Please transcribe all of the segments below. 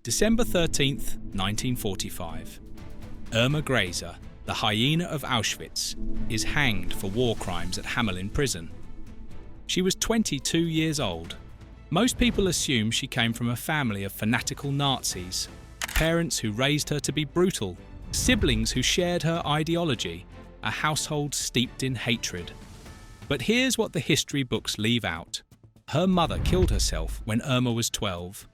December 13th, 1945. Irma Grese, the Hyena of Auschwitz, is hanged for war crimes at Hamelin prison. She was 22 years old. Most people assume she came from a family of fanatical Nazis, parents who raised her to be brutal, siblings who shared her ideology, a household steeped in hatred. But here's what the history books leave out. Her mother killed herself when Irma was 12.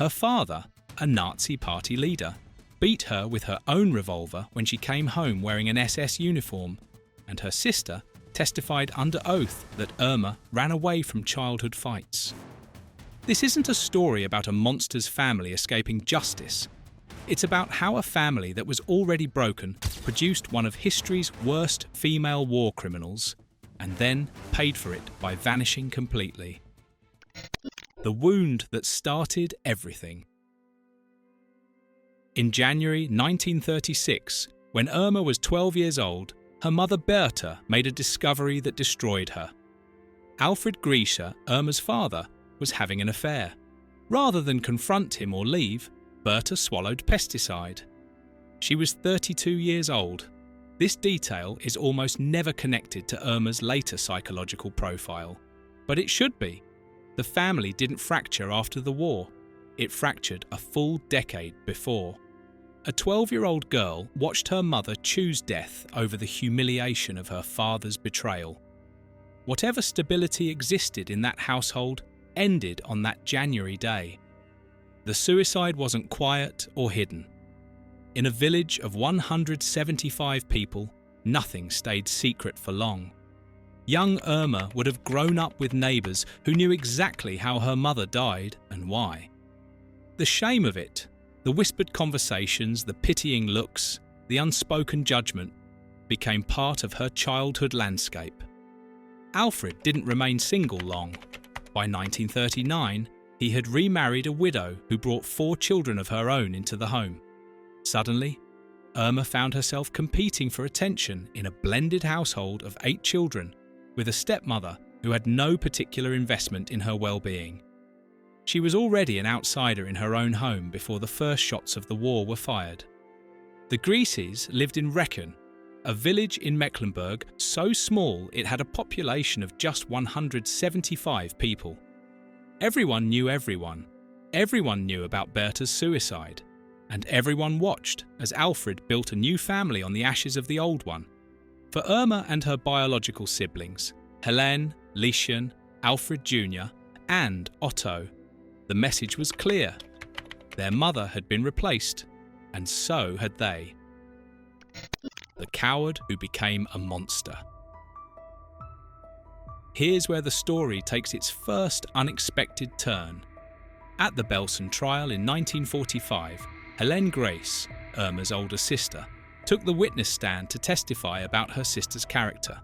Her father, a Nazi party leader, beat her with her own revolver when she came home wearing an SS uniform, and her sister testified under oath that Irma ran away from childhood fights. This isn't a story about a monster's family escaping justice. It's about how a family that was already broken produced one of history's worst female war criminals, and then paid for it by vanishing completely. The wound that started everything. In January 1936, when Irma was 12 years old, her mother Berta made a discovery that destroyed her. Alfred Grese, Irma's father, was having an affair. Rather than confront him or leave, Berta swallowed pesticide. She was 32 years old. This detail is almost never connected to Irma's later psychological profile. But it should be. The family didn't fracture after the war. It fractured a full decade before. A 12-year-old girl watched her mother choose death over the humiliation of her father's betrayal. Whatever stability existed in that household ended on that January day. The suicide wasn't quiet or hidden. In a village of 175 people, nothing stayed secret for long. Young Irma would have grown up with neighbours who knew exactly how her mother died and why. The shame of it, the whispered conversations, the pitying looks, the unspoken judgment, became part of her childhood landscape. Alfred didn't remain single long. By 1939, he had remarried a widow who brought 4 children of her own into the home. Suddenly, Irma found herself competing for attention in a blended household of 8 children, with a stepmother who had no particular investment in her well-being. She was already an outsider in her own home before the first shots of the war were fired. The Greses lived in Recken, a village in Mecklenburg so small it had a population of just 175 people. Everyone knew everyone. Everyone knew about Berta's suicide. And everyone watched as Alfred built a new family on the ashes of the old one. For Irma and her biological siblings, Helene, Lieschen, Alfred Jr., and Otto, the message was clear. Their mother had been replaced, and so had they. The coward who became a monster. Here's where the story takes its first unexpected turn. At the Belsen trial in 1945, Helene Grese, Irma's older sister, took the witness stand to testify about her sister's character.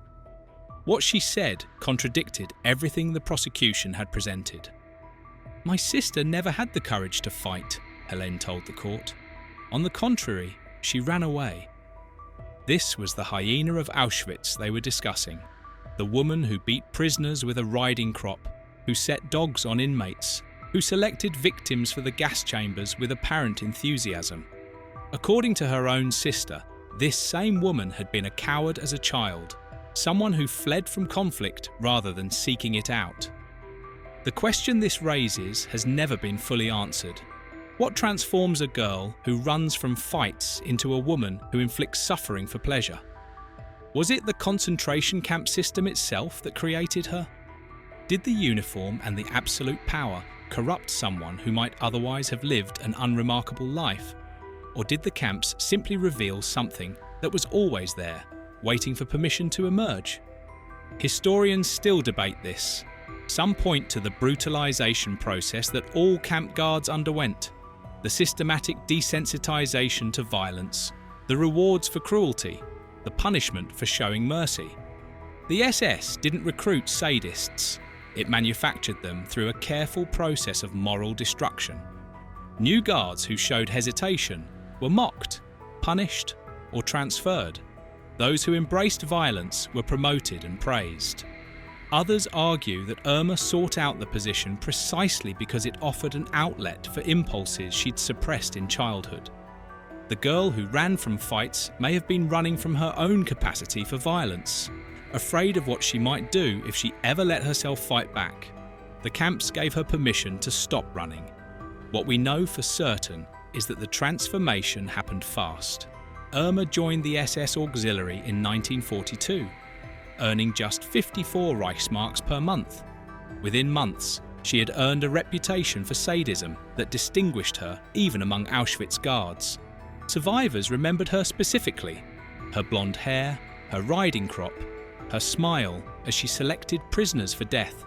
What she said contradicted everything the prosecution had presented. "My sister never had the courage to fight," Helene told the court. "On the contrary, she ran away." This was the Hyena of Auschwitz they were discussing, the woman who beat prisoners with a riding crop, who set dogs on inmates, who selected victims for the gas chambers with apparent enthusiasm. According to her own sister, this same woman had been a coward as a child, someone who fled from conflict rather than seeking it out. The question this raises has never been fully answered. What transforms a girl who runs from fights into a woman who inflicts suffering for pleasure? Was it the concentration camp system itself that created her? Did the uniform and the absolute power corrupt someone who might otherwise have lived an unremarkable life? Or did the camps simply reveal something that was always there, waiting for permission to emerge? Historians still debate this. Some point to the brutalization process that all camp guards underwent, the systematic desensitization to violence, the rewards for cruelty, the punishment for showing mercy. The SS didn't recruit sadists. It manufactured them through a careful process of moral destruction. New guards who showed hesitation were mocked, punished, or transferred. Those who embraced violence were promoted and praised. Others argue that Irma sought out the position precisely because it offered an outlet for impulses she'd suppressed in childhood. The girl who ran from fights may have been running from her own capacity for violence, afraid of what she might do if she ever let herself fight back. The camps gave her permission to stop running. What we know for certain is that the transformation happened fast. Irma joined the SS Auxiliary in 1942, earning just 54 Reichsmarks per month. Within months, she had earned a reputation for sadism that distinguished her even among Auschwitz guards. Survivors remembered her specifically: her blonde hair, her riding crop, her smile as she selected prisoners for death.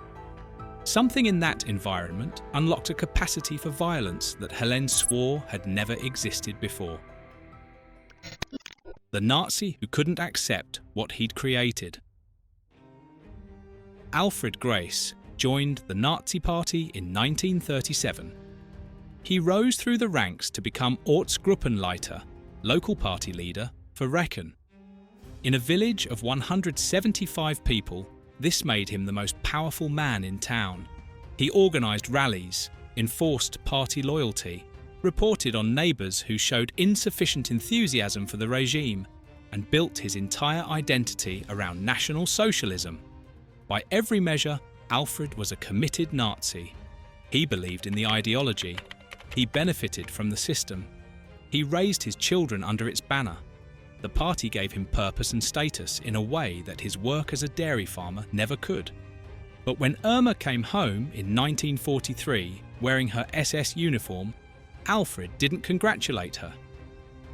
Something in that environment unlocked a capacity for violence that Helene swore had never existed before. The Nazi who couldn't accept what he'd created. Alfred Grese joined the Nazi Party in 1937. He rose through the ranks to become Ortsgruppenleiter, local party leader, for Recken. In a village of 175 people, this made him the most powerful man in town. He organised rallies, enforced party loyalty, reported on neighbours who showed insufficient enthusiasm for the regime, and built his entire identity around National Socialism. By every measure, Alfred was a committed Nazi. He believed in the ideology. He benefited from the system. He raised his children under its banner. The party gave him purpose and status in a way that his work as a dairy farmer never could. But when Irma came home in 1943 wearing her SS uniform, Alfred didn't congratulate her.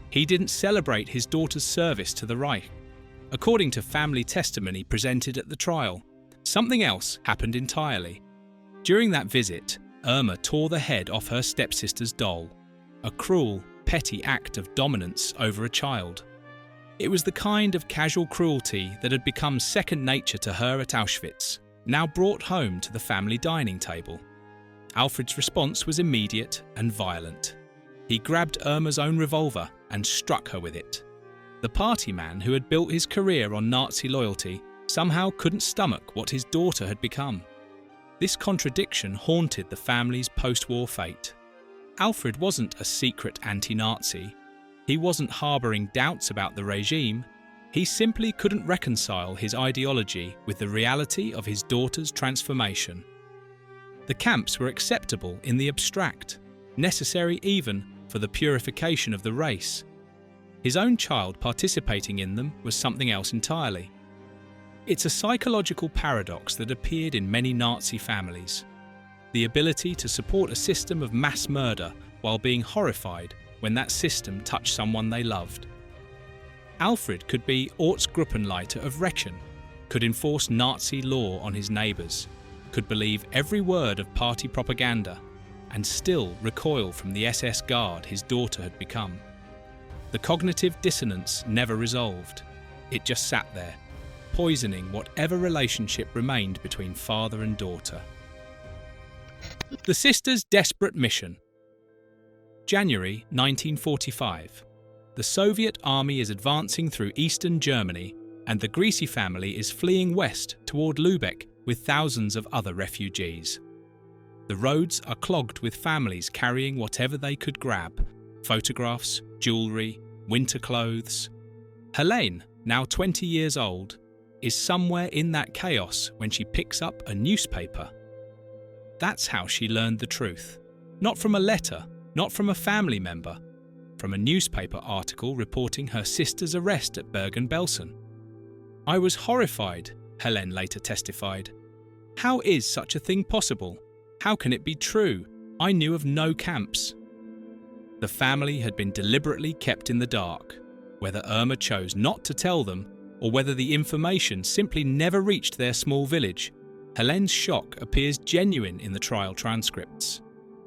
He didn't celebrate his daughter's service to the Reich. According to family testimony presented at the trial, something else happened entirely. During that visit, Irma tore the head off her stepsister's doll, a cruel, petty act of dominance over a child. It was the kind of casual cruelty that had become second nature to her at Auschwitz, now brought home to the family dining table. Alfred's response was immediate and violent. He grabbed Irma's own revolver and struck her with it. The party man who had built his career on Nazi loyalty somehow couldn't stomach what his daughter had become. This contradiction haunted the family's post-war fate. Alfred wasn't a secret anti-Nazi. He wasn't harbouring doubts about the regime. He simply couldn't reconcile his ideology with the reality of his daughter's transformation. The camps were acceptable in the abstract, necessary even for the purification of the race. His own child participating in them was something else entirely. It's a psychological paradox that appeared in many Nazi families: the ability to support a system of mass murder while being horrified when that system touched someone they loved. Alfred could be Ortsgruppenleiter of Recken, could enforce Nazi law on his neighbours, could believe every word of party propaganda, and still recoil from the SS guard his daughter had become. The cognitive dissonance never resolved. It just sat there, poisoning whatever relationship remained between father and daughter. The sisters' desperate mission. January 1945. The Soviet army is advancing through eastern Germany, and the Grese family is fleeing west toward Lübeck with thousands of other refugees. The roads are clogged with families carrying whatever they could grab: photographs, jewellery, winter clothes. Helene, now 20 years old, is somewhere in that chaos when she picks up a newspaper. That's how she learned the truth. Not from a letter, not from a family member, from a newspaper article reporting her sister's arrest at Bergen-Belsen. "I was horrified," Helene later testified. "How is such a thing possible? How can it be true? I knew of no camps." The family had been deliberately kept in the dark. Whether Irma chose not to tell them, or whether the information simply never reached their small village, Helene's shock appears genuine in the trial transcripts.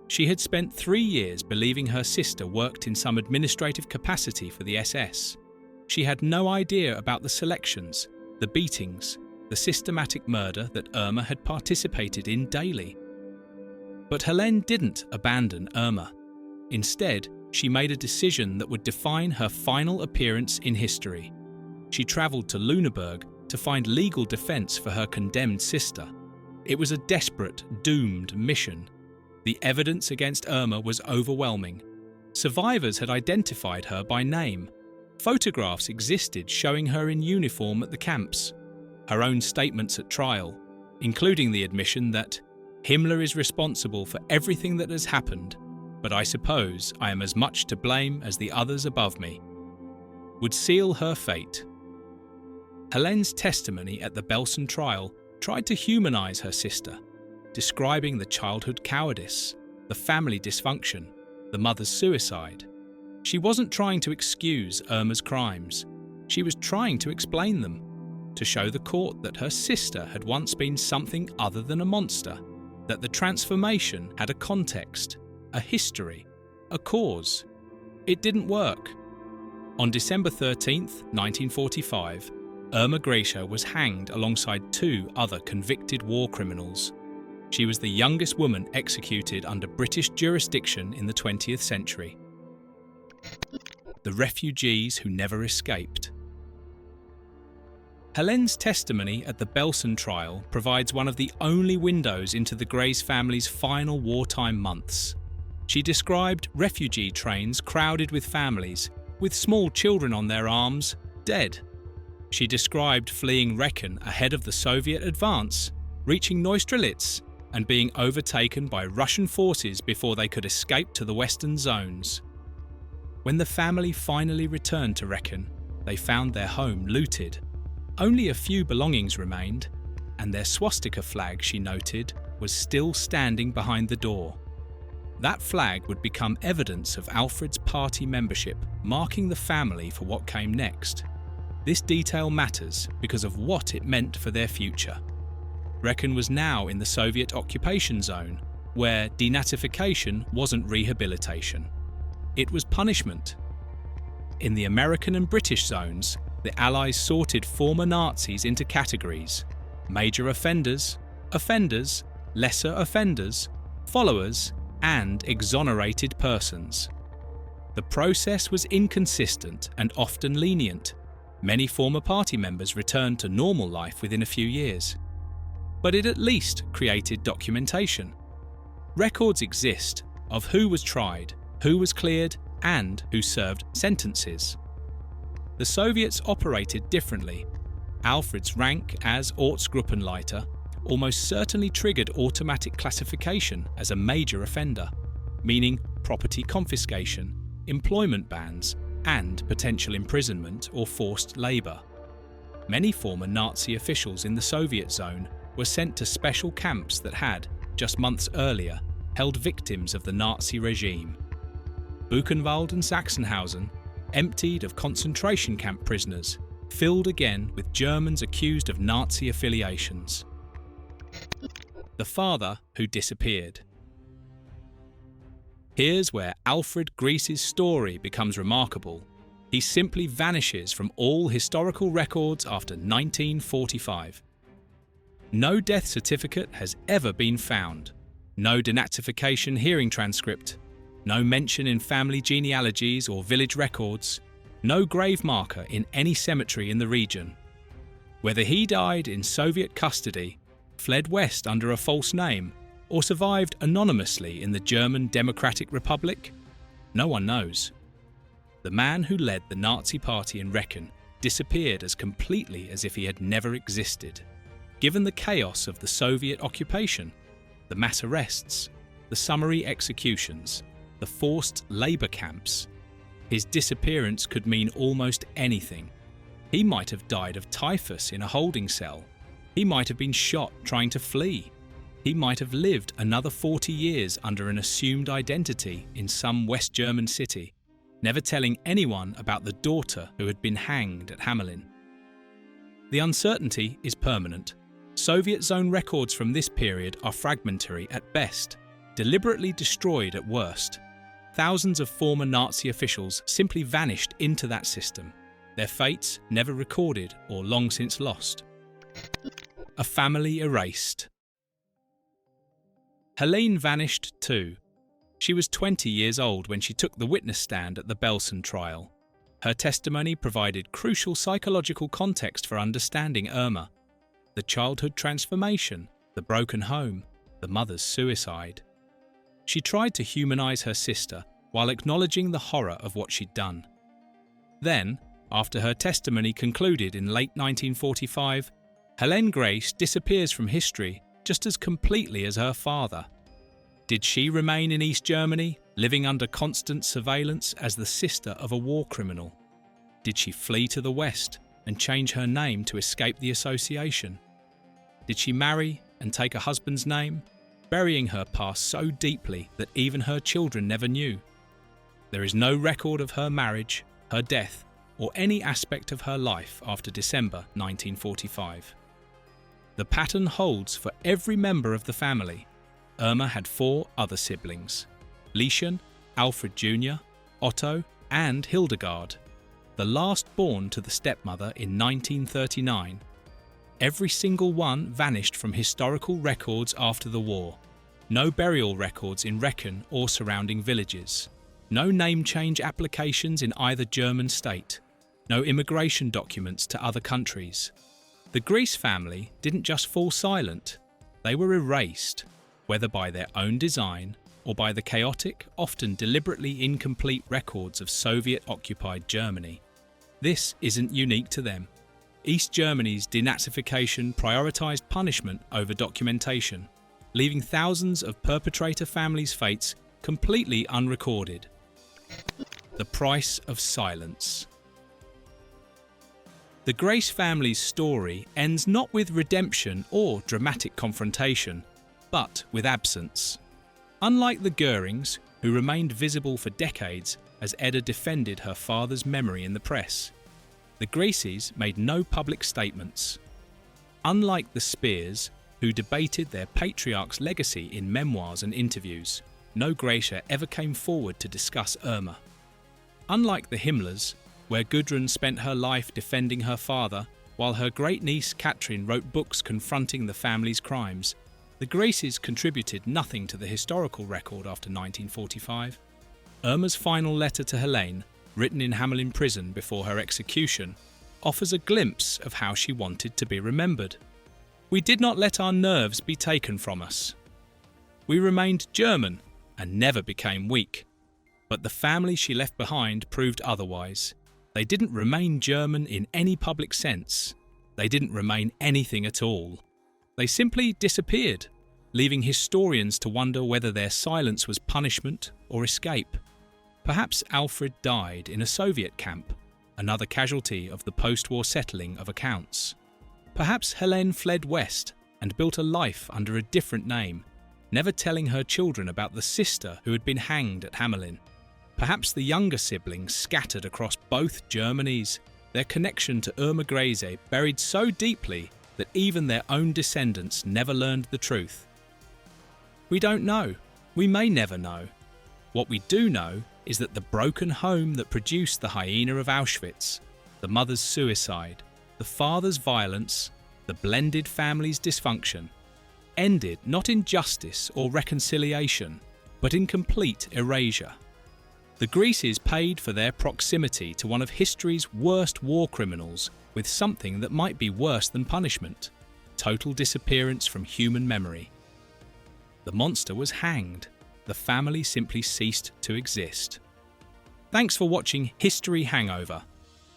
She had spent 3 years believing her sister worked in some administrative capacity for the SS. She had no idea about the selections, the beatings, the systematic murder that Irma had participated in daily. But Helene didn't abandon Irma. Instead, she made a decision that would define her final appearance in history. She travelled to Lüneburg to find legal defense for her condemned sister. It was a desperate, doomed mission. The evidence against Irma was overwhelming. Survivors had identified her by name. Photographs existed showing her in uniform at the camps. Her own statements at trial, including the admission that Himmler is responsible for everything that has happened, but I suppose I am as much to blame as the others above me, would seal her fate. Helene's testimony at the Belsen trial tried to humanize her sister, describing the childhood cowardice, the family dysfunction, the mother's suicide. She wasn't trying to excuse Irma's crimes. She was trying to explain them, to show the court that her sister had once been something other than a monster, that the transformation had a context, a history, a cause. It didn't work. On December 13th, 1945, Irma Grese was hanged alongside 2 other convicted war criminals. She was the youngest woman executed under British jurisdiction in the 20th century. The refugees who never escaped. Helene's testimony at the Belsen trial provides one of the only windows into the Grese family's final wartime months. She described refugee trains crowded with families, with small children on their arms, dead. She described fleeing Recken ahead of the Soviet advance, reaching Neustrelitz, and being overtaken by Russian forces before they could escape to the western zones. When the family finally returned to Recken, they found their home looted. Only a few belongings remained, and their swastika flag, she noted, was still standing behind the door. That flag would become evidence of Alfred's party membership, marking the family for what came next. This detail matters because of what it meant for their future. Recken was now in the Soviet occupation zone, where denazification wasn't rehabilitation. It was punishment. In the American and British zones, the Allies sorted former Nazis into categories: major offenders, offenders, lesser offenders, followers, and exonerated persons. The process was inconsistent and often lenient. Many former party members returned to normal life within a few years. But it at least created documentation. Records exist of who was tried, who was cleared, and who served sentences. The Soviets operated differently. Alfred's rank as Ortsgruppenleiter almost certainly triggered automatic classification as a major offender, meaning property confiscation, employment bans, and potential imprisonment or forced labour. Many former Nazi officials in the Soviet zone were sent to special camps that had, just months earlier, held victims of the Nazi regime. Buchenwald and Sachsenhausen, emptied of concentration camp prisoners, filled again with Germans accused of Nazi affiliations. The father who disappeared. Here's where Alfred Grese's story becomes remarkable. He simply vanishes from all historical records after 1945. No death certificate has ever been found. No denazification hearing transcript. No mention in family genealogies or village records. No grave marker in any cemetery in the region. Whether he died in Soviet custody, fled west under a false name, or survived anonymously in the German Democratic Republic, no one knows. The man who led the Nazi party in Recken disappeared as completely as if he had never existed. Given the chaos of the Soviet occupation, the mass arrests, the summary executions, the forced labour camps, his disappearance could mean almost anything. He might have died of typhus in a holding cell. He might have been shot trying to flee. He might have lived another 40 years under an assumed identity in some West German city, never telling anyone about the daughter who had been hanged at Hamelin. The uncertainty is permanent. Soviet zone records from this period are fragmentary at best, deliberately destroyed at worst. Thousands of former Nazi officials simply vanished into that system, their fates never recorded or long since lost. A family erased. Helene vanished too. She was 20 years old when she took the witness stand at the Belsen trial. Her testimony provided crucial psychological context for understanding Irma: the childhood transformation, the broken home, the mother's suicide. She tried to humanize her sister while acknowledging the horror of what she'd done. Then, after her testimony concluded in late 1945, Helene Grese disappears from history just as completely as her father. Did she remain in East Germany, living under constant surveillance as the sister of a war criminal? Did she flee to the West and change her name to escape the association? Did she marry and take a husband's name, burying her past so deeply that even her children never knew? There is no record of her marriage, her death, or any aspect of her life after December 1945. The pattern holds for every member of the family. Irma had 4 other siblings: Lieschen, Alfred Jr., Otto, and Hildegard, the last born to the stepmother in 1939. Every single one vanished from historical records after the war. No burial records in Recken or surrounding villages. No name change applications in either German state. No immigration documents to other countries. The Grese family didn't just fall silent, they were erased, whether by their own design or by the chaotic, often deliberately incomplete records of Soviet-occupied Germany. This isn't unique to them. East Germany's denazification prioritized punishment over documentation, leaving thousands of perpetrator families' fates completely unrecorded. The price of silence. The Grese family's story ends not with redemption or dramatic confrontation, but with absence. Unlike the Goerings, who remained visible for decades as Edda defended her father's memory in the press, the Greses made no public statements. Unlike the Speers, who debated their patriarch's legacy in memoirs and interviews, no Grese ever came forward to discuss Irma. Unlike the Himmlers, where Gudrun spent her life defending her father, while her great-niece Katrin wrote books confronting the family's crimes, the Greses contributed nothing to the historical record after 1945. Irma's final letter to Helene, written in Hamelin prison before her execution, offers a glimpse of how she wanted to be remembered. We did not let our nerves be taken from us. We remained German and never became weak. But the family she left behind proved otherwise. They didn't remain German in any public sense. They didn't remain anything at all. They simply disappeared, leaving historians to wonder whether their silence was punishment or escape. Perhaps Alfred died in a Soviet camp, another casualty of the post-war settling of accounts. Perhaps Helene fled west and built a life under a different name, never telling her children about the sister who had been hanged at Hamelin. Perhaps the younger siblings scattered across both Germanies, their connection to Irma Grese buried so deeply that even their own descendants never learned the truth. We don't know. We may never know. What we do know is that the broken home that produced the Hyena of Auschwitz, the mother's suicide, the father's violence, the blended family's dysfunction, ended not in justice or reconciliation, but in complete erasure. The Greses paid for their proximity to one of history's worst war criminals with something that might be worse than punishment: total disappearance from human memory. The monster was hanged. The family simply ceased to exist. Thanks for watching History Hangover.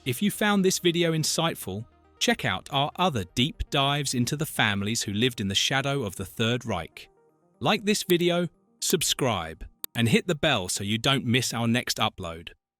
If you found this video insightful, check out our other deep dives into the families who lived in the shadow of the Third Reich. Like this video, subscribe, and hit the bell so you don't miss our next upload.